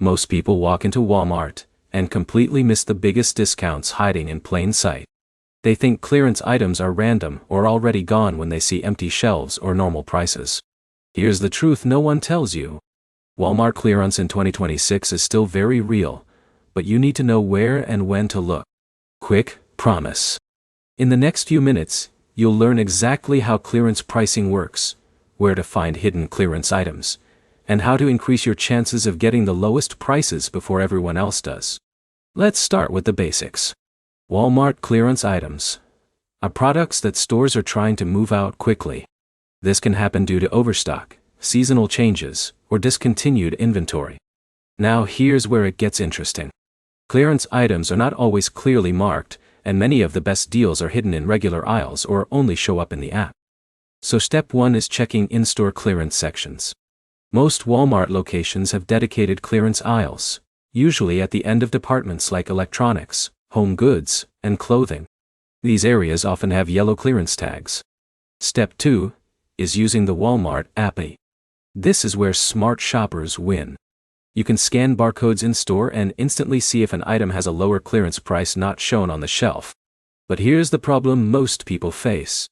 Most people walk into Walmart and completely miss the biggest discounts hiding in plain sight. They think clearance items are random or already gone when they see empty shelves or normal prices. Here's the truth no one tells you. Walmart clearance in 2026 is still very real, but you need to know where and when to look. Quick promise. In the next few minutes, you'll learn exactly how clearance pricing works, where to find hidden clearance items, and how to increase your chances of getting the lowest prices before everyone else does. Let's start with the basics. Walmart clearance items are products that stores are trying to move out quickly. This can happen due to overstock, seasonal changes, or discontinued inventory. Now here's where it gets interesting. Clearance items are not always clearly marked, and many of the best deals are hidden in regular aisles or only show up in the app. So step 1 is checking in-store clearance sections. Most Walmart locations have dedicated clearance aisles, usually at the end of departments like electronics, home goods, and clothing. These areas often have yellow clearance tags. Step 2 is using the Walmart app. This is where smart shoppers win. You can scan barcodes in-store and instantly see if an item has a lower clearance price not shown on the shelf. But here's the problem most people face.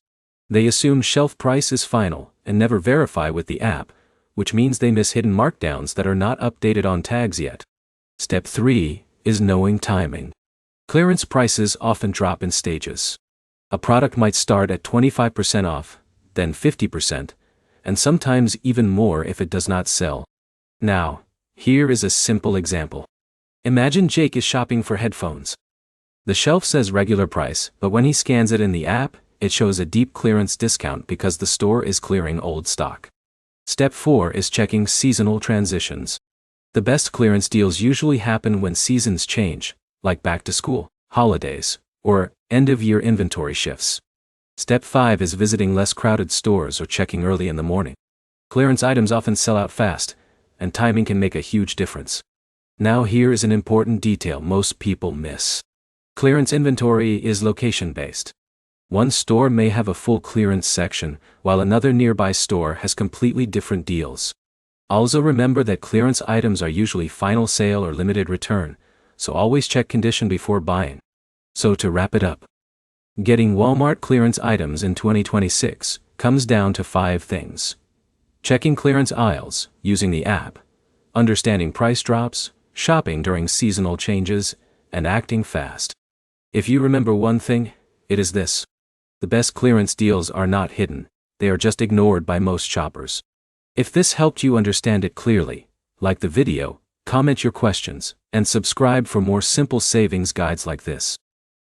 They assume shelf price is final and never verify with the app, which means they miss hidden markdowns that are not updated on tags yet. Step 3 is knowing timing. Clearance prices often drop in stages. A product might start at 25% off, then 50%, and sometimes even more if it does not sell. Now, here is a simple example. Imagine Jake is shopping for headphones. The shelf says regular price, but when he scans it in the app, it shows a deep clearance discount because the store is clearing old stock. Step 4 is checking seasonal transitions. The best clearance deals usually happen when seasons change, like back to school, holidays, or end-of-year inventory shifts. Step 5 is visiting less crowded stores or checking early in the morning. Clearance items often sell out fast, and timing can make a huge difference. Now here is an important detail most people miss. Clearance inventory is location-based. One store may have a full clearance section, while another nearby store has completely different deals. Also remember that clearance items are usually final sale or limited return, so always check condition before buying. So to wrap it up, getting Walmart clearance items in 2026 comes down to 5 things. Checking clearance aisles, using the app, understanding price drops, shopping during seasonal changes, and acting fast. If you remember one thing, it is this. The best clearance deals are not hidden, they are just ignored by most shoppers. If this helped you understand it clearly, like the video, comment your questions, and subscribe for more simple savings guides like this.